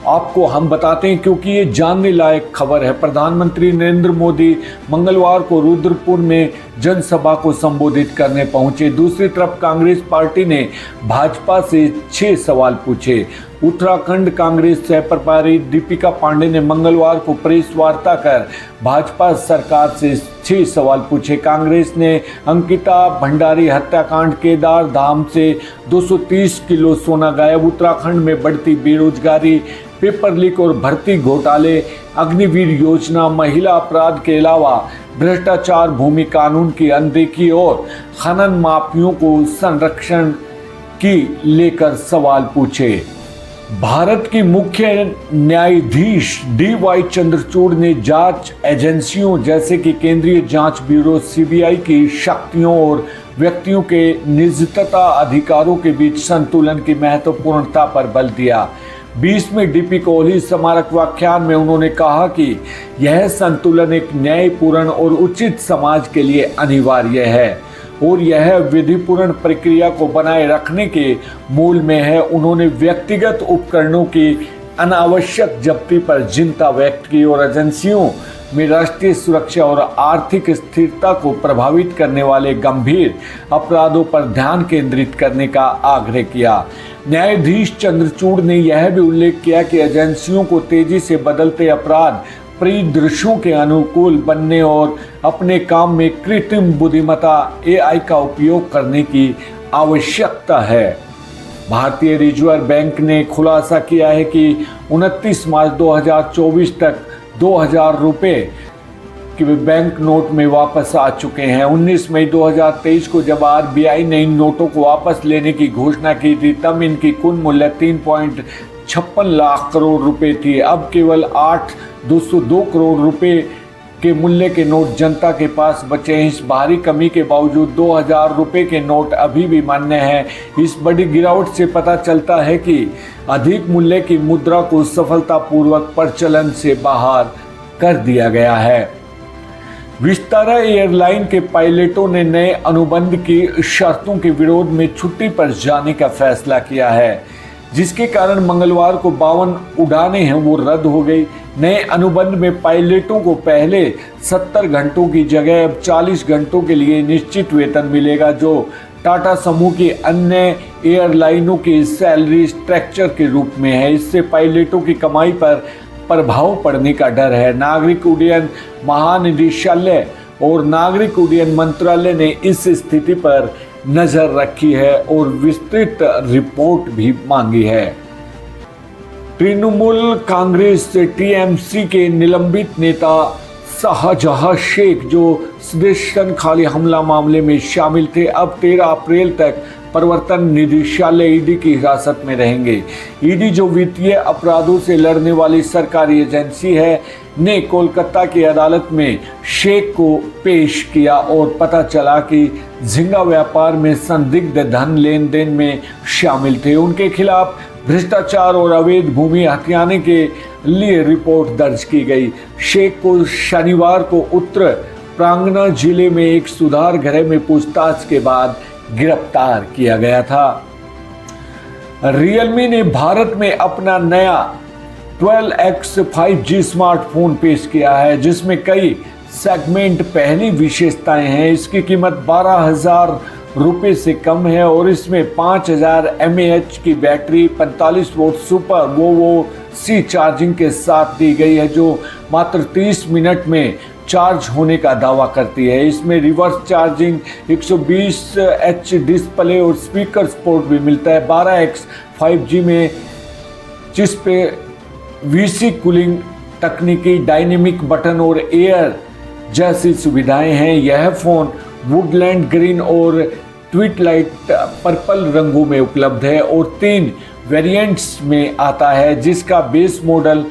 आपको हम बताते हैं क्योंकि ये जानने लायक खबर है। प्रधानमंत्री नरेंद्र मोदी मंगलवार को रुद्रपुर में जनसभा को संबोधित करने पहुंचे। दूसरी तरफ कांग्रेस पार्टी ने भाजपा से 6 सवाल पूछे। उत्तराखंड कांग्रेस सह प्रभारी दीपिका पांडे ने मंगलवार को प्रेस वार्ता कर भाजपा सरकार से 6 सवाल पूछे। कांग्रेस ने अंकिता भंडारी हत्याकांड, केदार धाम से 230 किलो सोना गायब, उत्तराखंड में बढ़ती बेरोजगारी, पेपर लीक और भर्ती घोटाले, अग्निवीर योजना, महिला अपराध के अलावा भ्रष्टाचार, भूमि कानून की अनदेखी और खनन माफियों को संरक्षण की लेकर सवाल पूछे। भारत की मुख्य न्यायाधीश DY चंद्रचूड़ ने जांच एजेंसियों जैसे कि केंद्रीय जांच ब्यूरो सीबीआई की शक्तियों और व्यक्तियों के निजता अधिकारों के बीच संतुलन की महत्वपूर्णता पर बल दिया। 20वें डीपी कोहली स्मारक व्याख्यान में उन्होंने कहा कि यह संतुलन एक न्यायपूर्ण और उचित समाज के लिए अनिवार्य है और यह विधिपूर्ण प्रक्रिया को बनाए रखने के मूल में है। उन्होंने व्यक्तिगत उपकरणों की अनावश्यक जब्ती पर चिंता व्यक्त की और एजेंसियों में राष्ट्रीय सुरक्षा और आर्थिक स्थिरता को प्रभावित करने वाले गंभीर अपराधों पर ध्यान केंद्रित करने का आग्रह किया। न्यायाधीश चंद्रचूड़ ने यह भी उल्लेख किया कि एजेंसियों को तेजी से बदलते अपराध परिदृश्यों के अनुकूल बनने और अपने काम में कृत्रिम बुद्धिमत्ता AI का उपयोग करने की आवश्यकता है। भारतीय रिजर्व बैंक ने खुलासा किया है कि 29 मार्च 2024 तक 2000 रुपये के बैंक नोट में वापस आ चुके हैं। 19 मई 2023 को जब RBI ने इन नोटों को वापस लेने की घोषणा की थी तब इनकी कुल मूल्य 3.56 लाख करोड़ रुपए थी। अब केवल 8,202 करोड़ रुपए के मूल्य के नोट जनता के पास बचे हैं। इस भारी कमी के बावजूद 2000 रुपए के नोट अभी भी मान्य हैं। इस बड़ी गिरावट से पता चलता है कि अधिक मूल्य की मुद्रा को सफलतापूर्वक प्रचलन से बाहर कर दिया गया है। विस्तारा एयरलाइन के पायलटों ने नए अनुबंध की शर्तों के विरोध में छुट्टी पर जाने का फैसला किया है, जिसके कारण मंगलवार को 52 उड़ानें हैं वो रद्द हो गई। नए अनुबंध में पायलटों को पहले 70 घंटों की जगह अब 40 घंटों के लिए निश्चित वेतन मिलेगा, जो टाटा समूह की अन्य एयरलाइनों की सैलरी स्ट्रक्चर के रूप में है। इससे पायलटों की कमाई पर प्रभाव पड़ने का डर है। नागरिक उड्डयन महानिदेशालय और नागरिक उड्डयन मंत्रालय ने इस स्थिति पर नजर रखी है और विस्तृत रिपोर्ट भी मांगी है। तृणमूल कांग्रेस TMC के निलंबित नेता शाहजहां शेख, जो सदस्यता खाली हमला मामले में शामिल थे, अब 13 अप्रैल तक प्रवर्तन निदेशालय ED की हिरासत में रहेंगे। ED, जो वित्तीय अपराधों से लड़ने वाली सरकारी एजेंसी है, ने कोलकाता की अदालत में शेख को पेश किया और पता चला कि झींगा व्यापार में संदिग्ध धन लेन देन में शामिल थे। उनके खिलाफ भ्रष्टाचार और अवैध भूमि हथियाने के लिए रिपोर्ट दर्ज की गई। शेख को शनिवार को उत्तर प्रांगणा जिले में एक सुधार गृह में पूछताछ के बाद गिरफ्तार किया गया था। रियलमी ने भारत में अपना नया 12X 5G स्मार्टफोन पेश किया है, जिसमें कई सेगमेंट पहली विशेषताएं हैं। इसकी कीमत 12,000 रुपये से कम है और इसमें 5000 mAh की बैटरी 45 वोल्ट सुपर वोवो C चार्जिंग के साथ दी गई है, जो मात्र 30 मिनट में चार्ज होने का दावा करती है। इसमें रिवर्स चार्जिंग, 120Hz डिस्प्ले और स्पीकर सपोर्ट भी मिलता है। 12X 5G में जिस पे VC कूलिंग तकनीकी, डायनेमिक बटन और एयर जैसी सुविधाएं हैं। यह फ़ोन वुडलैंड ग्रीन और ट्विलाइट पर्पल रंगों में उपलब्ध है और 3 वेरिएंट्स में आता है, जिसका बेस मॉडल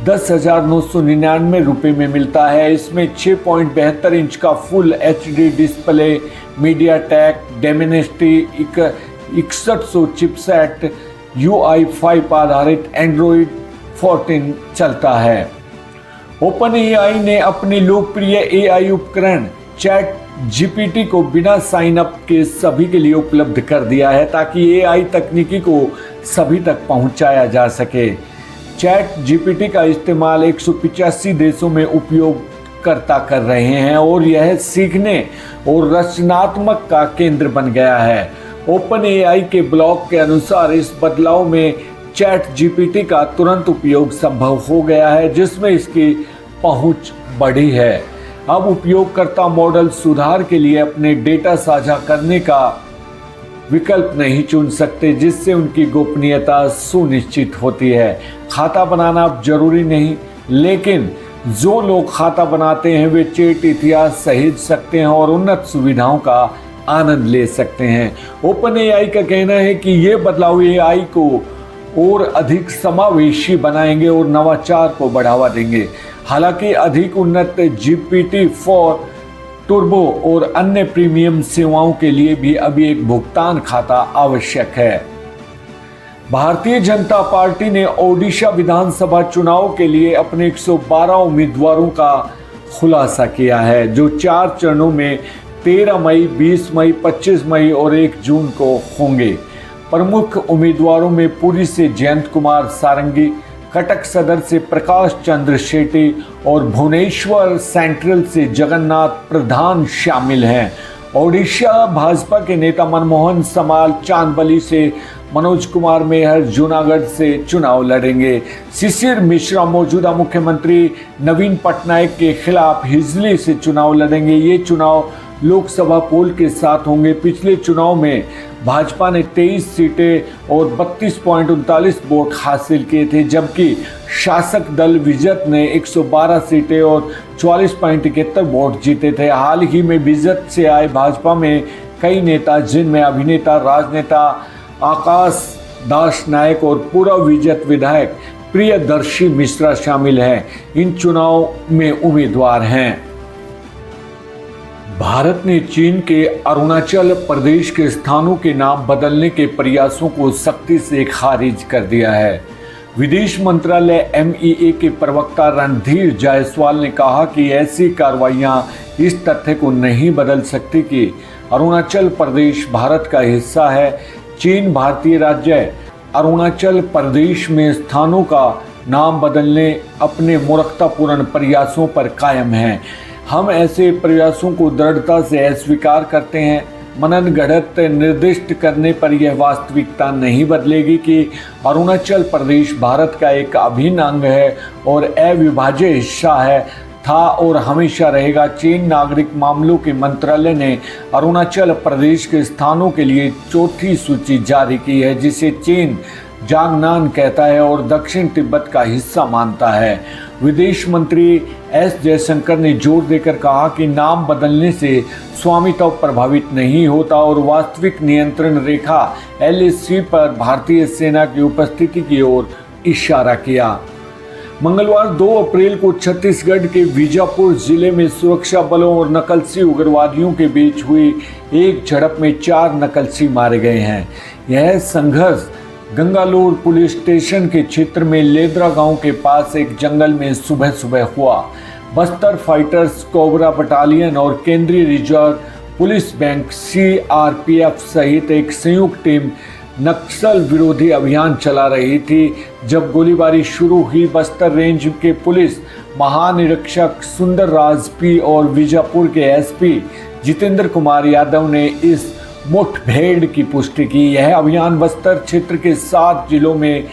10,999 रुपये में मिलता है। इसमें 6.72 इंच का full HD display, MediaTek Dimensity 6100 chipset, UI5 आधारित एंड्रॉइड 14 चलता है। OpenAI ने अपनी लोकप्रिय AI उपकरण ChatGPT को बिना साइन अप के सभी के लिए उपलब्ध कर दिया है, ताकि AI तकनीकी को सभी तक पहुंचाया जा सके। ChatGPT का इस्तेमाल 185 देशों में उपयोगकर्ता कर रहे हैं और यह सीखने और रचनात्मक का केंद्र बन गया है। OpenAI के ब्लॉग के अनुसार इस बदलाव में ChatGPT का तुरंत उपयोग संभव हो गया है, जिसमें इसकी पहुंच बढ़ी है। अब उपयोगकर्ता मॉडल सुधार के लिए अपने डेटा साझा करने का विकल्प नहीं चुन सकते, जिससे उनकी गोपनीयता सुनिश्चित होती है। खाता बनाना अब जरूरी नहीं, लेकिन जो लोग खाता बनाते हैं वे चैट इतिहास सहेज सकते हैं और उन्नत सुविधाओं का आनंद ले सकते हैं। OpenAI का कहना है कि ये बदलाव AI को और अधिक समावेशी बनाएंगे और नवाचार को बढ़ावा देंगे। हालांकि अधिक उन्नत GPT-4 टर्बो और अन्य प्रीमियम सेवाओं के लिए भी अभी एक भुगतान खाता आवश्यक है। भारतीय जनता पार्टी ने ओडिशा विधानसभा चुनाव के लिए अपने 112 उम्मीदवारों का खुलासा किया है, जो 4 चरणों में 13 मई, 20 मई, 25 मई और 1 जून को होंगे। प्रमुख उम्मीदवारों में पुरी से जयंत कुमार सारंगी, कटक सदर से प्रकाश चंद्र शेट्टी और भुवनेश्वर सेंट्रल से जगन्नाथ प्रधान शामिल हैं। ओडिशा भाजपा के नेता मनमोहन समाल चांदबली से, मनोज कुमार मेहर जूनागढ़ से चुनाव लड़ेंगे। शिशिर मिश्रा मौजूदा मुख्यमंत्री नवीन पटनायक के खिलाफ हिजली से चुनाव लड़ेंगे। ये चुनाव लोकसभा पोल के साथ होंगे। पिछले चुनाव में भाजपा ने 23 सीटें और 32.39 वोट हासिल किए थे, जबकि शासक दल विजत ने 112 सीटें और 44.71 वोट जीते थे। हाल ही में विजत से आए भाजपा में कई नेता, जिनमें अभिनेता राजनेता आकाश दास नायक और पूर्व विजत विधायक प्रियदर्शी मिश्रा शामिल हैं, इन चुनाव में उम्मीदवार हैं। भारत ने चीन के अरुणाचल प्रदेश के स्थानों के नाम बदलने के प्रयासों को सख्ती से खारिज कर दिया है। विदेश मंत्रालय MEA के प्रवक्ता रणधीर जायसवाल ने कहा कि ऐसी कार्रवाइयां इस तथ्य को नहीं बदल सकती कि अरुणाचल प्रदेश भारत का हिस्सा है। चीन भारतीय राज्य अरुणाचल प्रदेश में स्थानों का नाम बदलने अपने मूर्खतापूर्ण प्रयासों पर कायम है। हम ऐसे प्रयासों को दृढ़ता से अस्वीकार करते हैं। मनन गढ़त निर्दिष्ट करने पर यह वास्तविकता नहीं बदलेगी कि अरुणाचल प्रदेश भारत का एक अभिन्न अंग है और अविभाज्य हिस्सा है, था और हमेशा रहेगा। चीन नागरिक मामलों के मंत्रालय ने अरुणाचल प्रदेश के स्थानों के लिए चौथी सूची जारी की है, जिसे चीन जांगनान कहता है और दक्षिण तिब्बत का हिस्सा मानता है। विदेश मंत्री एस जयशंकर ने जोर देकर कहा कि नाम बदलने से स्वामित्व प्रभावित नहीं होता और वास्तविक नियंत्रण रेखा LAC पर भारतीय सेना की उपस्थिति की ओर इशारा किया। मंगलवार 2 अप्रैल को छत्तीसगढ़ के बीजापुर जिले में सुरक्षा बलों और नक्सली उग्रवादियों के बीच हुई एक झड़प में 4 नक्सली मारे गए हैं। यह संघर्ष गंगालोर पुलिस स्टेशन के क्षेत्र में लेदरा गांव के पास एक जंगल में सुबह सुबह हुआ। बस्तर फाइटर्स, कोबरा बटालियन और केंद्रीय रिजर्व पुलिस बैंक CRPF सहित एक संयुक्त टीम नक्सल विरोधी अभियान चला रही थी। जब गोलीबारी शुरू हुई, बस्तर रेंज के पुलिस महानिरीक्षक सुंदर राज P और बीजापुर के SP जितेंद्र कुमार यादव ने इस मुठभेड़ की पुष्टि की। यह अभियान बस्तर क्षेत्र के 7 जिलों में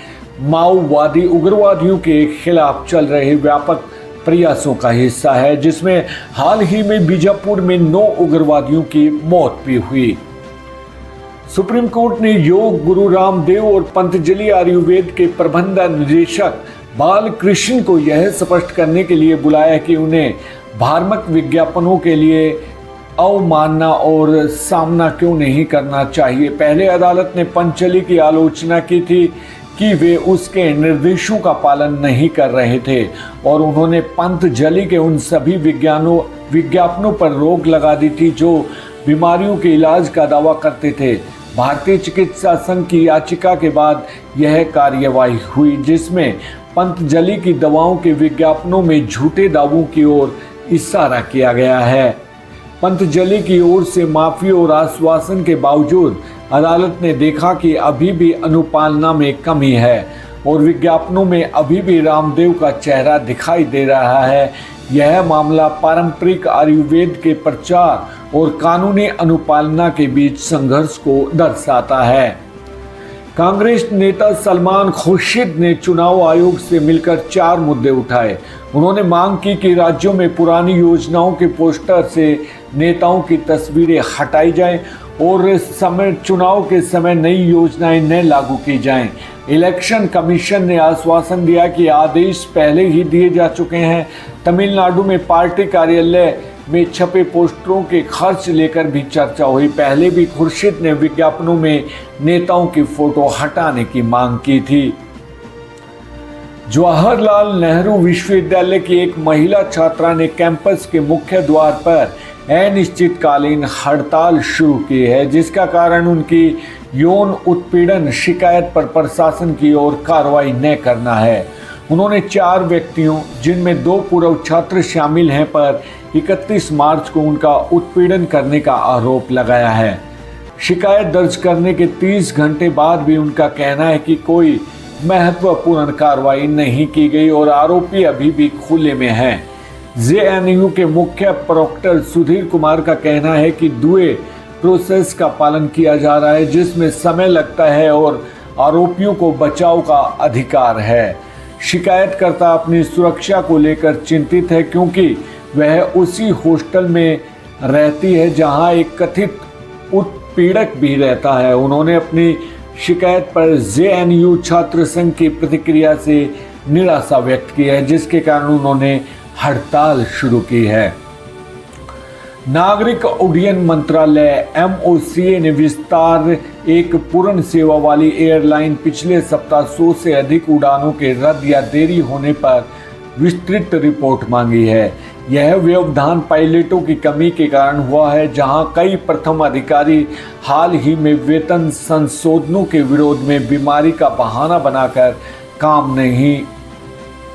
माओवादी उग्रवादियों के खिलाफ चल रहे व्यापक प्रयासों का हिस्सा है, जिसमें हाल ही में बीजापुर में 9 उग्रवादियों की मौत भी हुई। सुप्रीम कोर्ट ने योग गुरु रामदेव और पतंजलि आयुर्वेद के प्रबंध निदेशक बालकृष्ण को यह स्पष्ट करने के लिए बुलाया कि उन्हें धार्मिक विज्ञापनों के लिए अवमानना और सामना क्यों नहीं करना चाहिए। पहले अदालत ने पतंजलि की आलोचना की थी कि वे उसके निर्देशों का पालन नहीं कर रहे थे और उन्होंने पतंजलि के उन सभी विज्ञापनों पर रोक लगा दी थी जो बीमारियों के इलाज का दावा करते थे। भारतीय चिकित्सा संघ की याचिका के बाद यह कार्यवाही हुई, जिसमें पतंजलि की दवाओं के विज्ञापनों में झूठे दावों की ओर इशारा किया गया है। पतंजलि की ओर से माफी और आश्वासन के बावजूद अदालत ने देखा कि अभी भी अनुपालना में कमी है और विज्ञापनों में अभी भी रामदेव का चेहरा दिखाई दे रहा है। यह मामला पारंपरिक आयुर्वेद के प्रचार और कानूनी अनुपालना के बीच संघर्ष को दर्शाता है। कांग्रेस नेता सलमान खुर्शीद ने चुनाव आयोग से मिलकर 4 मुद्दे उठाए। उन्होंने मांग की कि राज्यों में पुरानी योजनाओं के पोस्टर से नेताओं की तस्वीरें हटाई जाएं और चुनाव के समय नई योजनाएं न लागू की जाएं। इलेक्शन कमीशन ने आश्वासन दिया कि आदेश पहले ही दिए जा चुके हैं। तमिलनाडु में पार्टी कार्यालय में छपे पोस्टरों के खर्च लेकर भी चर्चा हुई। पहले भी खुर्शीद ने विज्ञापनों में नेताओं की फोटो हटाने की मांग की थी। जवाहरलाल नेहरू विश्वविद्यालय की एक महिला छात्रा ने कैंपस के मुख्य द्वार पर अनिश्चितकालीन हड़ताल शुरू की है, जिसका कारण उनकी यौन उत्पीड़न शिकायत पर प्रशासन की ओर कार्रवाई न करना है। उन्होंने 4 व्यक्तियों, जिनमें 2 पूर्व छात्र शामिल हैं, पर 31 मार्च को उनका उत्पीड़न करने का आरोप लगाया है। शिकायत दर्ज करने के 30 घंटे बाद भी उनका कहना है कि कोई महत्वपूर्ण कार्रवाई नहीं की गई और आरोपी अभी भी खुले में हैं। जेएनयू के मुख्य प्रवक्ता सुधीर कुमार का कहना है कि दुए प्रोसेस का पालन किया जा रहा है, जिसमें समय लगता है और आरोपियों को बचाव का अधिकार है। शिकायतकर्ता अपनी सुरक्षा को लेकर चिंतित है क्योंकि वह उसी हॉस्टल में रहती है जहां एक कथित उत्पीड़क भी रहता है। उन्होंने अपनी शिकायत पर जेएनयू छात्र संघ की प्रतिक्रिया से निराशा व्यक्त की है, जिसके कारण उन्होंने हड़ताल शुरू की है। नागरिक उड्डयन मंत्रालय एमओसीए ने विस्तार एक पूर्ण सेवा वाली एयरलाइन पिछले सप्ताह 100 से अधिक उड़ानों के रद्द या देरी होने पर विस्तृत रिपोर्ट मांगी है। यह व्यवधान पायलटों की कमी के कारण हुआ है, जहां कई प्रथम अधिकारी हाल ही में वेतन संशोधनों के विरोध में बीमारी का बहाना बनाकर काम नहीं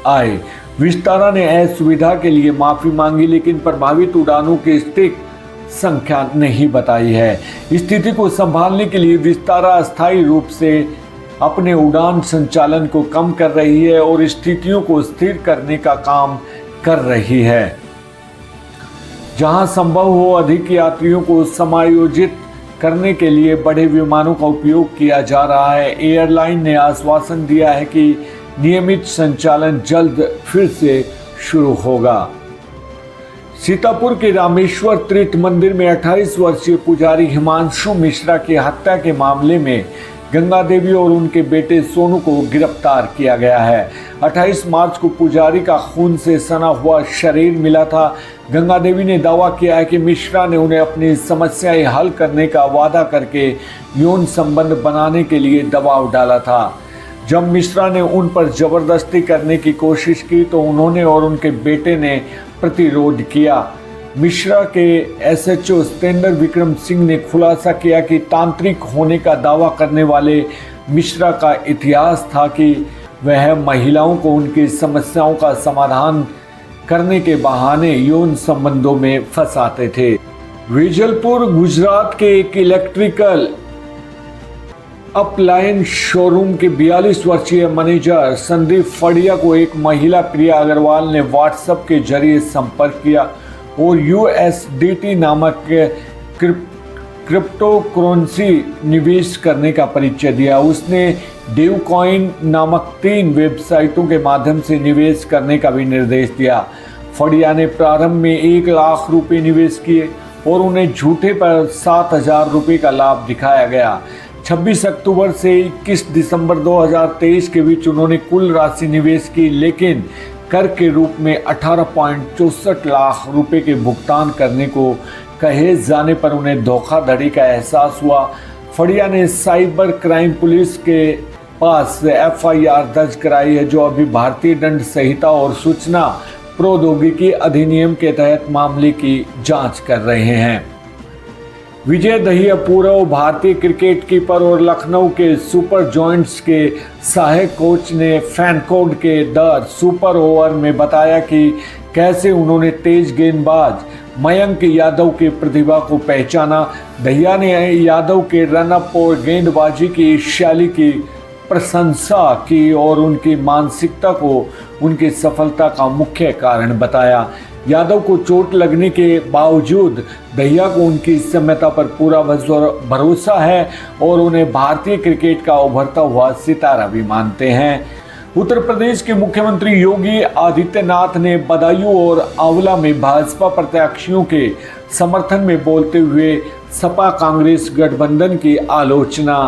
आए। विस्तारा ने असुविधा के लिए माफी मांगी, लेकिन प्रभावित उड़ानों की सटीक संख्या नहीं बताई है। स्थिति को संभालने के लिए विस्तारा अस्थायी रूप से अपने उड़ान संचालन को कम कर रही है और स्थितियों को स्थिर करने का काम कर रही है। जहां संभव हो अधिक यात्रियों को समायोजित करने के लिए बड़े विमानों का उपयोग किया जा रहा है। एयरलाइन ने आश्वासन दिया है कि नियमित संचालन जल्द फिर से शुरू होगा। सीतापुर के रामेश्वर तीर्थ मंदिर में 28 वर्षीय पुजारी हिमांशु मिश्रा की हत्या के मामले में गंगा देवी और उनके बेटे सोनू को गिरफ्तार किया गया है। 28 मार्च को पुजारी का खून से सना हुआ शरीर मिला था। गंगा देवी ने दावा किया है कि मिश्रा ने उन्हें अपनी समस्याएं हल करने का वादा करके यौन संबंध बनाने के लिए दबाव डाला था। जब मिश्रा ने उन पर जबरदस्ती करने की कोशिश की तो उन्होंने और उनके बेटे ने प्रतिरोध किया। मिश्रा के एसएचओ सतेंद्र विक्रम सिंह ने खुलासा किया कि तांत्रिक होने का दावा करने वाले मिश्रा का इतिहास था कि वह महिलाओं को उनकी समस्याओं का समाधान करने के बहाने यौन संबंधों में फंसाते थे। वेजलपुर गुजरात के एक इलेक्ट्रिकल अपलायंस शोरूम के 42 वर्षीय मैनेजर संदीप फड़िया को एक महिला प्रिया अग्रवाल ने व्हाट्सएप के जरिए संपर्क किया और USDT नामक क्रिप्टो करेंसी निवेश करने का परिचय दिया। उसने डेवकॉइन नामक 3 वेबसाइटों के माध्यम से निवेश करने का भी निर्देश दिया। फड़िया ने प्रारंभ में 1 लाख रुपए निवेश किए और उन्हें झूठे पर 7,000 रुपये का लाभ दिखाया गया। 26 अक्टूबर से 21 दिसंबर 2023 के बीच उन्होंने कुल राशि निवेश की, लेकिन कर के रूप में 18.64 लाख रुपए के भुगतान करने को कहे जाने पर उन्हें धोखाधड़ी का एहसास हुआ। फड़िया ने साइबर क्राइम पुलिस के पास FIR दर्ज कराई है, जो अभी भारतीय दंड संहिता और सूचना प्रौद्योगिकी अधिनियम के तहत मामले की जांच कर रहे हैं। विजय दहिया पूर्व भारतीय क्रिकेट कीपर और लखनऊ के सुपर जॉयंट्स के सहायक कोच ने फैनकोड के द सुपर ओवर में बताया कि कैसे उन्होंने तेज गेंदबाज मयंक यादव की प्रतिभा को पहचाना। दहिया ने यादव के रनअप और गेंदबाजी की शैली की प्रशंसा की और उनकी मानसिकता को उनकी सफलता का मुख्य कारण बताया। यादव को चोट लगने के बावजूद दहिया को उनकी क्षमता पर पूरा भरोसा है और उन्हें भारतीय क्रिकेट का उभरता हुआ सितारा भी मानते हैं। उत्तर प्रदेश के मुख्यमंत्री योगी आदित्यनाथ ने बदायूं और आंवला में भाजपा प्रत्याशियों के समर्थन में बोलते हुए सपा कांग्रेस गठबंधन की आलोचना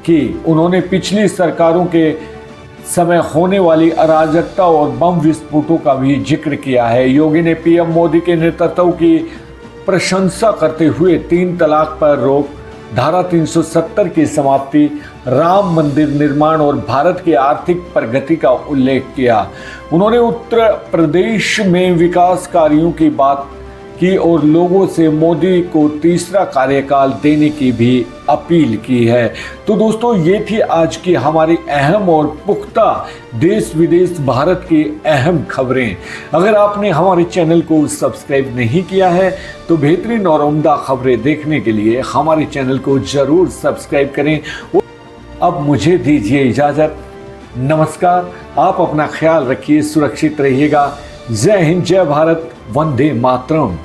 की। उन्होंने पिछली सरकारों के समय होने वाली अराजकता और बम विस्फोटों का भी जिक्र किया है। योगी ने पीएम मोदी के नेतृत्व की प्रशंसा करते हुए 3 तलाक पर रोक, धारा 370 की समाप्ति, राम मंदिर निर्माण और भारत की आर्थिक प्रगति का उल्लेख किया। उन्होंने उत्तर प्रदेश में विकास कार्यों की बात की और लोगों से मोदी को तीसरा कार्यकाल देने की भी अपील की है। तो दोस्तों, ये थी आज की हमारी अहम और पुख्ता देश विदेश भारत की अहम खबरें। अगर आपने हमारे चैनल को सब्सक्राइब नहीं किया है तो बेहतरीन और उम्दा खबरें देखने के लिए हमारे चैनल को जरूर सब्सक्राइब करें। अब मुझे दीजिए इजाज़त। नमस्कार, आप अपना ख्याल रखिए, सुरक्षित रहिएगा। जय हिंद, जय भारत, वंदे मातरम।